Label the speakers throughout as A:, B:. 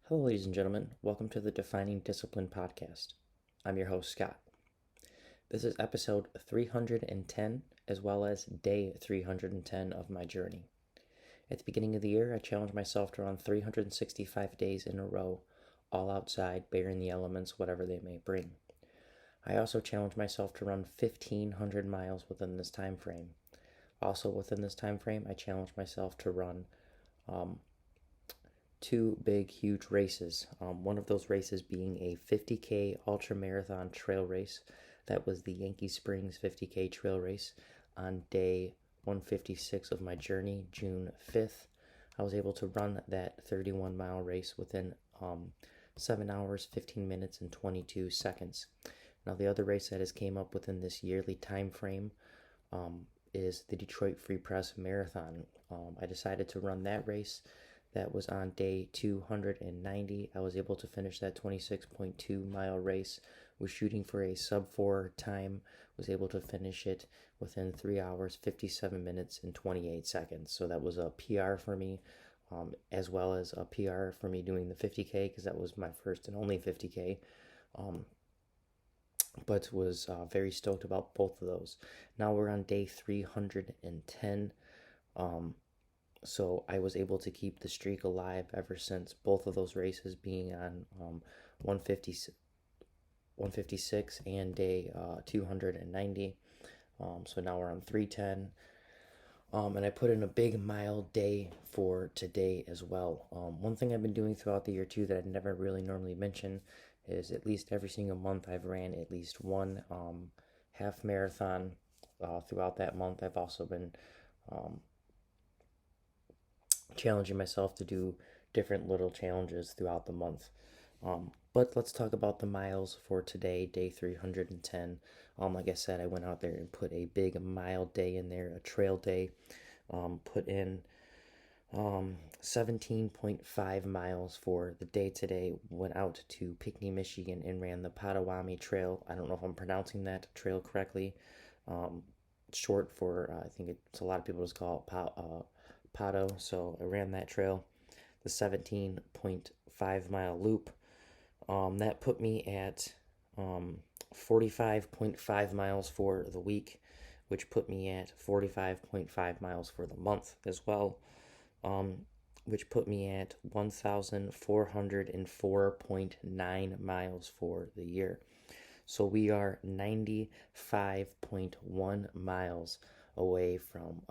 A: Hello, ladies and gentlemen. Welcome to the Defining Discipline podcast. I'm your host, Scott. This is episode 310, as well as day 310 of my journey. At the beginning of the year, I challenged myself to run 365 days in a row, all outside, bearing the elements, whatever they may bring. I also challenged myself to run 1,500 miles within this time frame. Also, within this time frame, I challenged myself to run two big, huge races. One of those races being a 50K ultra marathon trail race. That was the Yankee Springs 50K trail race on day 156 of my journey, June 5th. I was able to run that 31-mile race within 7 hours, 15 minutes, and 22 seconds. Now, the other race that has came up within this yearly time frame is the Detroit Free Press Marathon. I decided to run that race. That was on day 290. I was able to finish that 26.2-mile race. Was shooting for a sub-4 time. Was able to finish it within 3 hours, 57 minutes, and 28 seconds. So that was a PR for me, as well as a PR for me doing the 50K, because that was my first and only 50K. But was very stoked about both of those. Now we're on day 310. So I was able to keep the streak alive ever since both of those races being on 156 and day 290. So now we're on 310. And I put in a big mile day for today as well. One thing I've been doing throughout the year too that I never really normally mention is at least every single month I've ran at least one half marathon throughout that month. I've also been challenging myself to do different little challenges throughout the month. But let's talk about the miles for today, day 310. Like I said, I went out there and put a big mile day in there, a trail day. Put in 17.5 miles for the day today. Went out to Pinckney, Michigan and ran the Potawatomi Trail. I don't know if I'm pronouncing that trail correctly. Short for, I think it's a lot of people just call it Pato. So I ran that trail, the 17.5-mile loop. That put me at 45.5 miles for the week, which put me at 45.5 miles for the month as well, which put me at 1,404.9 miles for the year. So we are 95.1 miles away from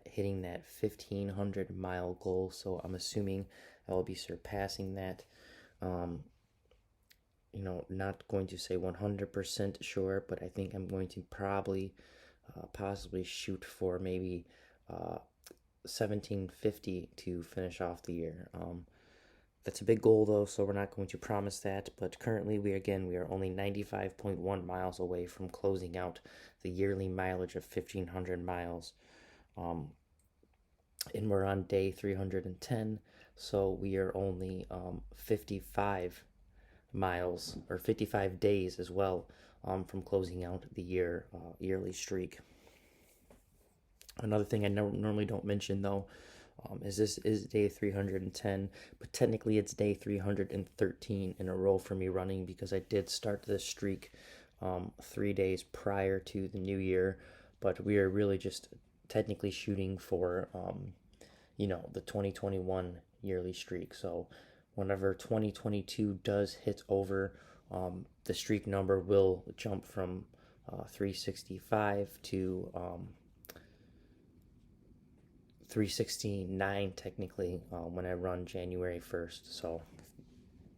A: hitting that 1,500-mile goal. So I'm assuming I will be surpassing that. Not going to say 100% sure, but I think I'm going to probably possibly shoot for maybe 1,750 to finish off the year. That's a big goal though, so we're not going to promise that, but currently we are only 95.1 miles away from closing out the yearly mileage of 1,500 miles. And we're on day 310, so we are only 55 miles, or 55 days as well, from closing out the yearly streak. Another thing I normally don't mention though, is this is day 310, but technically it's day 313 in a row for me running, because I did start this streak 3 days prior to the new year, but we are really just technically shooting for the 2021 yearly streak. So whenever 2022 does hit over, the streak number will jump from 365 to 369 technically, when I run January 1st. So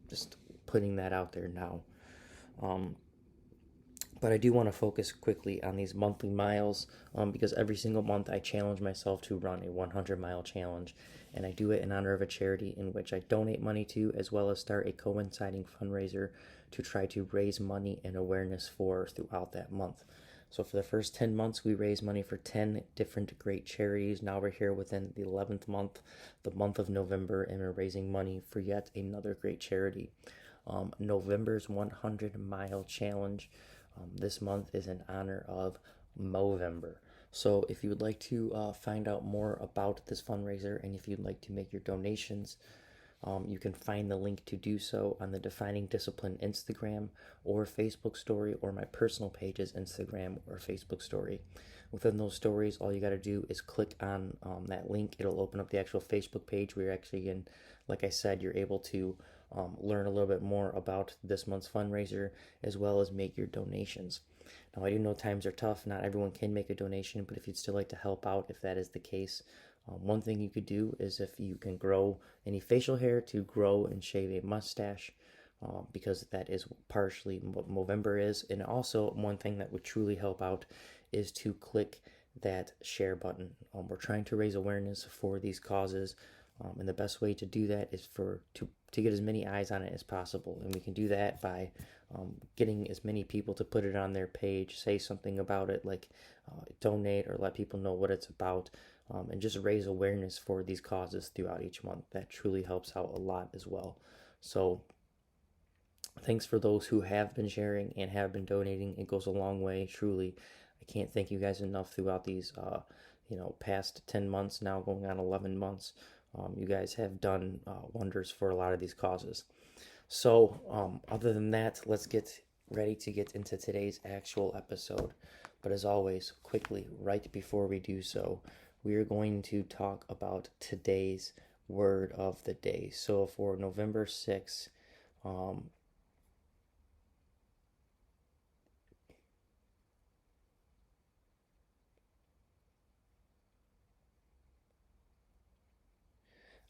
A: just putting that out there now. But I do want to focus quickly on these monthly miles, because every single month I challenge myself to run a 100-mile challenge, and I do it in honor of a charity in which I donate money to, as well as start a coinciding fundraiser to try to raise money and awareness for throughout that month. So for the first 10 months, we raised money for 10 different great charities. Now we're here within the 11th month, the month of November, and we're raising money for yet another great charity. November's 100-mile challenge this month is in honor of Movember. So if you would like to find out more about this fundraiser, and if you'd like to make your donations, You can find the link to do so on the Defining Discipline Instagram or Facebook story, or my personal page's Instagram or Facebook story. Within those stories, all you got to do is click on that link. It'll open up the actual Facebook page where you're actually in, like I said, you're able to learn a little bit more about this month's fundraiser, as well as make your donations. Now, I do know times are tough. Not everyone can make a donation, but if you'd still like to help out, if that is the case, one thing you could do is, if you can grow any facial hair, to grow and shave a mustache, because that is partially what Movember is. And also, one thing that would truly help out is to click that share button. We're trying to raise awareness for these causes, and the best way to do that is to get as many eyes on it as possible. And we can do that by getting as many people to put it on their page, say something about it, like donate, or let people know what it's about, and just raise awareness for these causes throughout each month. That truly helps out a lot as well. So thanks for those who have been sharing and have been donating. It goes a long way, truly. I can't thank you guys enough throughout these past 10 months, now going on 11 months. You guys have done wonders for a lot of these causes. So other than that, let's get ready to get into today's actual episode. But as always, quickly, right before we do so, we are going to talk about today's word of the day. So for November 6th,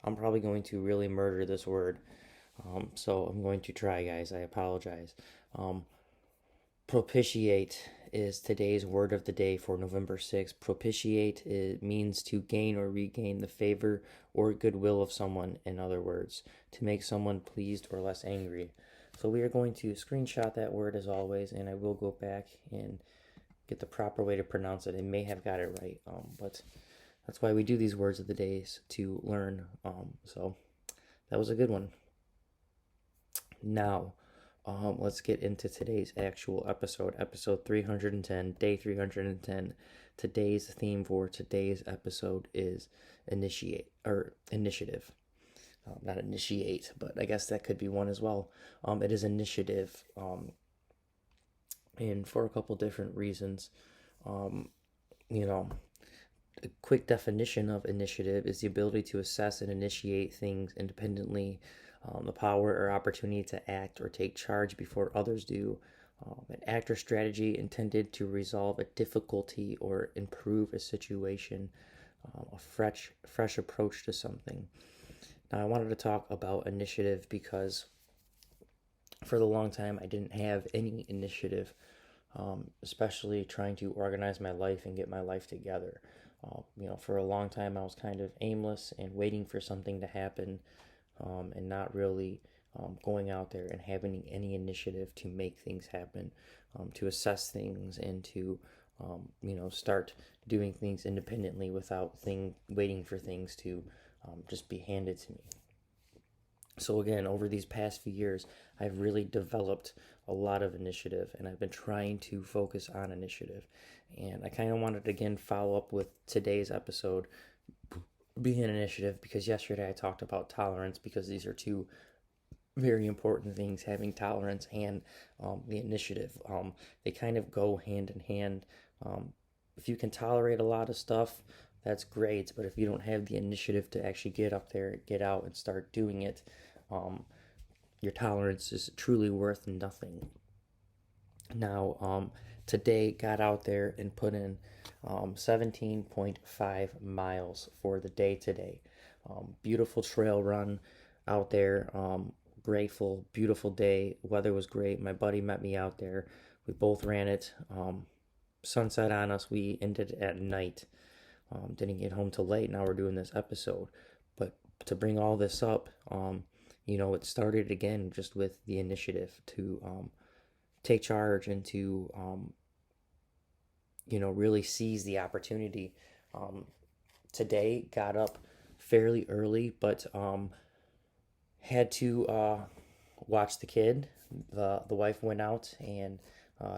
A: I'm probably going to really murder this word. So I'm going to try, guys. I apologize. Um, Propitiate is today's word of the day for November 6th. Propitiate, it means to gain or regain the favor or goodwill of someone, in other words, to make someone pleased or less angry. So we are going to screenshot that word as always, and I will go back and get the proper way to pronounce it. I may have got it right, but that's why we do these words of the days, to learn. So that was a good one. Now, let's get into today's actual episode 310, day 310. Today's theme for today's episode is initiative. Not initiate, but I guess that could be one as well. It is initiative, and for a couple different reasons. You know, a quick definition of initiative is the ability to assess and initiate things independently, the power or opportunity to act or take charge before others do, an act or strategy intended to resolve a difficulty or improve a situation, a fresh approach to something. Now, I wanted to talk about initiative because for the long time I didn't have any initiative, especially trying to organize my life and get my life together. For a long time I was kind of aimless and waiting for something to happen, and not really going out there and having any initiative to make things happen, to assess things, and to start doing things independently without waiting for things to just be handed to me. So again, over these past few years, I've really developed a lot of initiative, and I've been trying to focus on initiative. And I kind of wanted to again follow up with today's episode being an initiative, because yesterday I talked about tolerance, because these are two very important things, having tolerance and the initiative. They kind of go hand in hand. If you can tolerate a lot of stuff, that's great, but if you don't have the initiative to actually get up there, get out, and start doing it, your tolerance is truly worth nothing. Now, today got out there and put in 17.5 miles for the day today. Beautiful trail run out there. Grateful, beautiful day. Weather was great. My buddy met me out there. We both ran it. Sunset on us. We ended at night. Didn't get home till late. Now we're doing this episode. But to bring all this up, it started again just with the initiative to take charge and to really seize the opportunity. Today got up fairly early, but had to watch the kid. The wife went out and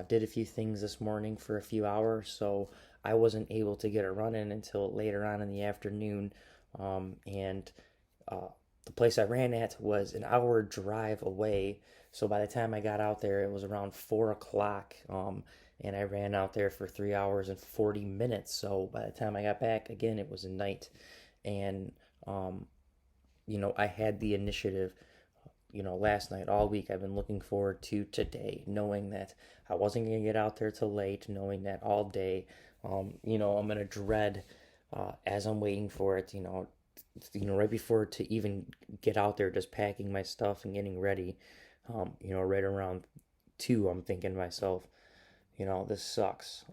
A: did a few things this morning for a few hours, so I wasn't able to get a run in until later on in the afternoon. And the place I ran at was an hour drive away. So by the time I got out there, it was around 4 o'clock. And I ran out there for 3 hours and 40 minutes. So by the time I got back, again, it was a night. And, um, I had the initiative, last night, all week. I've been looking forward to today, knowing that I wasn't going to get out there till late, knowing that all day, I'm going to dread as I'm waiting for it, right before to even get out there, just packing my stuff and getting ready, right around 2, I'm thinking to myself, this sucks.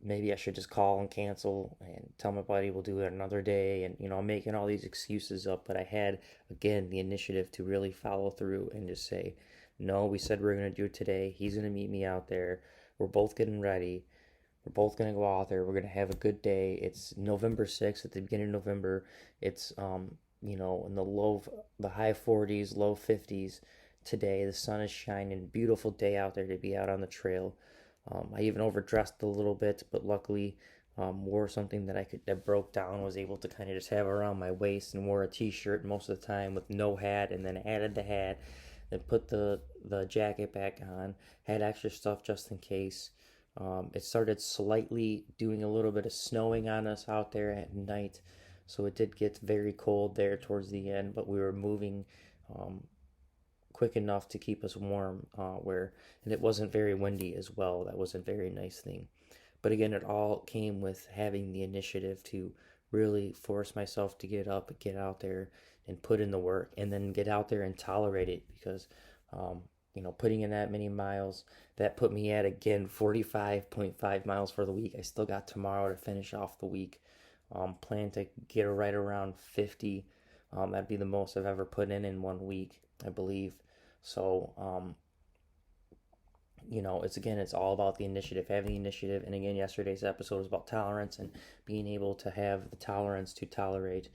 A: Maybe I should just call and cancel and tell my buddy we'll do it another day. And, I'm making all these excuses up, but I had, again, the initiative to really follow through and just say, no, we said we're going to do it today. He's going to meet me out there. We're both getting ready. We're both going to go out there. We're going to have a good day. It's November 6th, at the beginning of November. It's, in the high 40s, low 50s today. The sun is shining. Beautiful day out there to be out on the trail. I even overdressed a little bit, but luckily wore something that broke down, was able to kind of just have around my waist, and wore a t-shirt most of the time with no hat, and then added the hat, then put the jacket back on, had extra stuff just in case. It started slightly doing a little bit of snowing on us out there at night, so it did get very cold there towards the end, but we were moving quick enough to keep us warm, and it wasn't very windy as well. That was a very nice thing. But again, it all came with having the initiative to really force myself to get up, get out there, and put in the work, and then get out there and tolerate it, because putting in that many miles, that put me at, again, 45.5 miles for the week. I still got tomorrow to finish off the week. Plan to get right around 50. That'd be the most I've ever put in 1 week, I believe. So, it's all about the initiative, having the initiative. And again, yesterday's episode was about tolerance and being able to have the tolerance to tolerate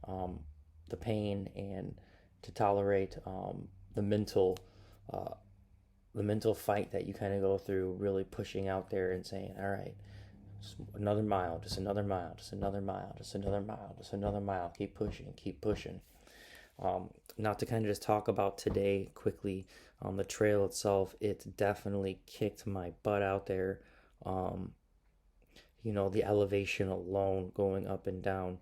A: the pain, and to tolerate the mental fight that you kind of go through, really pushing out there and saying, all right, just another mile, just another mile, just another mile, just another mile, just another mile, keep pushing, keep pushing. Now to kind of just talk about today quickly, the trail itself, it definitely kicked my butt out there. The elevation alone, going up and down.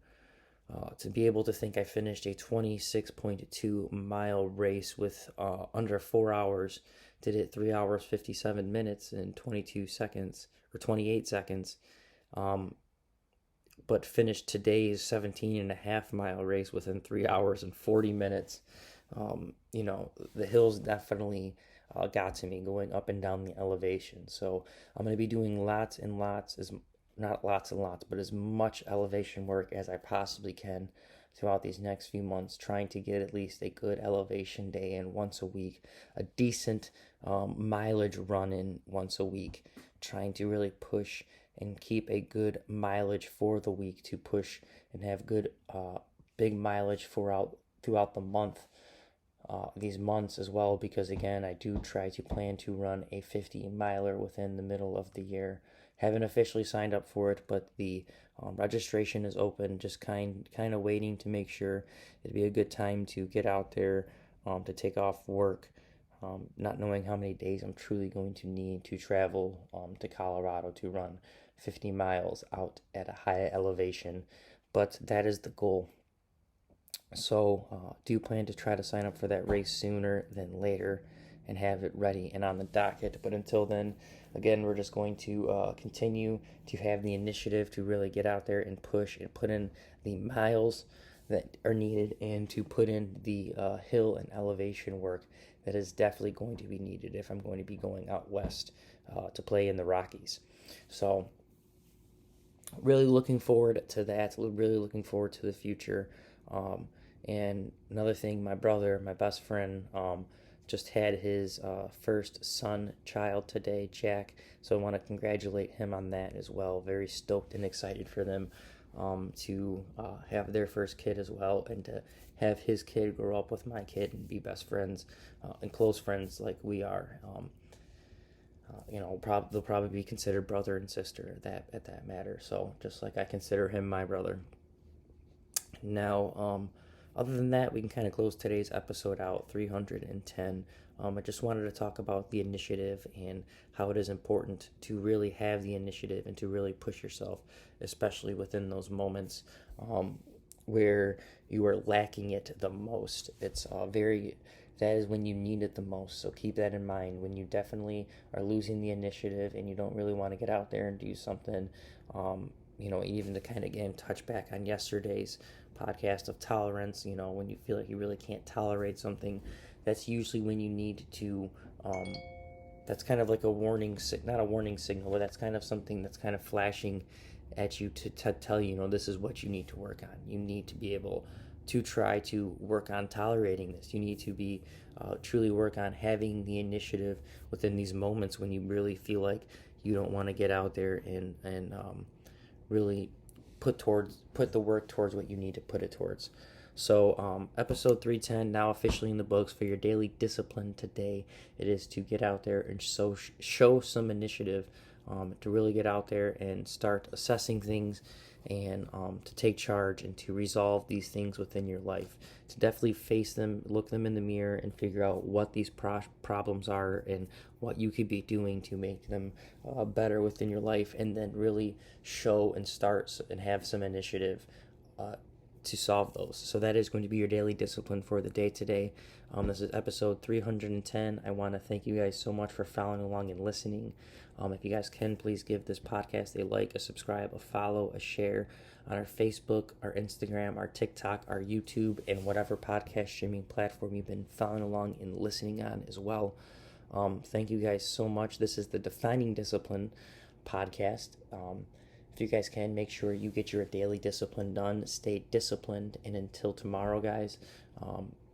A: To be able to think I finished a 26.2 mile race with under 4 hours, did it 3 hours 57 minutes and 22 seconds, or 28 seconds. But finished today's 17.5 mile race within 3 hours and 40 minutes. The hills definitely got to me, going up and down the elevation. So I'm going to be doing lots and lots, not lots and lots, but as much elevation work as I possibly can throughout these next few months, trying to get at least a good elevation day in once a week, a decent mileage run in once a week, trying to really push and keep a good mileage for the week, to push and have good big mileage throughout the month, these months as well, because again, I do try to plan to run a 50 miler within the middle of the year. Haven't officially signed up for it, but the registration is open, just kind of waiting to make sure it'd be a good time to get out there, to take off work, not knowing how many days I'm truly going to need to travel to Colorado to run 50 miles out at a high elevation, but that is the goal. So do plan to try to sign up for that race sooner than later and have it ready and on the docket. But until then, again, we're just going to continue to have the initiative to really get out there and push and put in the miles that are needed, and to put in the hill and elevation work that is definitely going to be needed if I'm going to be going out west to play in the Rockies. So really looking forward to that, really looking forward to the future. And another thing, my brother, my best friend, just had his first child today, Jack. So I want to congratulate him on that as well. Very stoked and excited for them to have their first kid as well, and to have his kid grow up with my kid and be best friends and close friends like we are. They'll probably be considered brother and sister at that matter. So just like I consider him my brother. Now, Other than that, we can kind of close today's episode out, 310. I just wanted to talk about the initiative and how it is important to really have the initiative and to really push yourself, especially within those moments where you are lacking it the most. That is when you need it the most. So keep that in mind when you definitely are losing the initiative and you don't really want to get out there and do something. Even to kind of again touch back on yesterday's podcast of tolerance, when you feel like you really can't tolerate something, that's usually when you need to, that's kind of like a warning, not a warning signal, but that's kind of something that's kind of flashing at you to tell you, this is what you need to work on. You need to be able to try to work on tolerating this. You need to be truly work on having the initiative within these moments when you really feel like you don't want to get out there and really put the work towards what you need to put it towards. So episode 310 now officially in the books. For your daily discipline today, it is to get out there and show some initiative, to really get out there and start assessing things, and to take charge and to resolve these things within your life, to definitely face them, look them in the mirror, and figure out what these problems are and what you could be doing to make them better within your life, and then really show and start and have some initiative to solve those. So that is going to be your daily discipline for the day today. This is episode 310. I want to thank you guys so much for following along and listening. If you guys can, please give this podcast a like, a subscribe, a follow, a share on our Facebook, our Instagram, our TikTok, our YouTube, and whatever podcast streaming platform you've been following along and listening on as well. Thank you guys so much. This is the Defining Discipline podcast. If you guys can, make sure you get your daily discipline done. Stay disciplined. And until tomorrow, guys,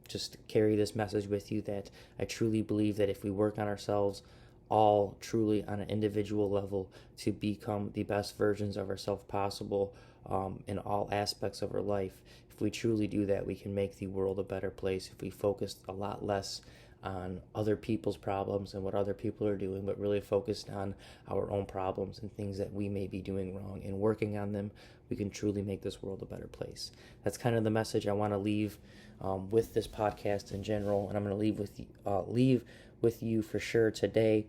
A: just carry this message with you that I truly believe that if we work on ourselves all truly on an individual level to become the best versions of ourselves possible in all aspects of our life, if we truly do that, we can make the world a better place. If we focus a lot less on other people's problems and what other people are doing, but really focused on our own problems and things that we may be doing wrong and working on them, we can truly make this world a better place. That's kind of the message I want to leave with this podcast in general, and I'm going to leave with you for sure today.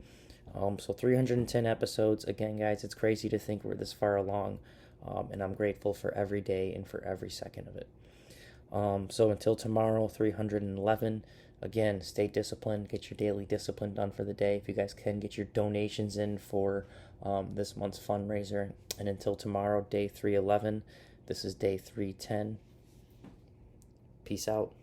A: So 310 episodes. Again, guys, it's crazy to think we're this far along, and I'm grateful for every day and for every second of it. So until tomorrow, 311. Again, stay disciplined. Get your daily discipline done for the day. If you guys can, get your donations in for this month's fundraiser. And until tomorrow, day 311, this is day 310. Peace out.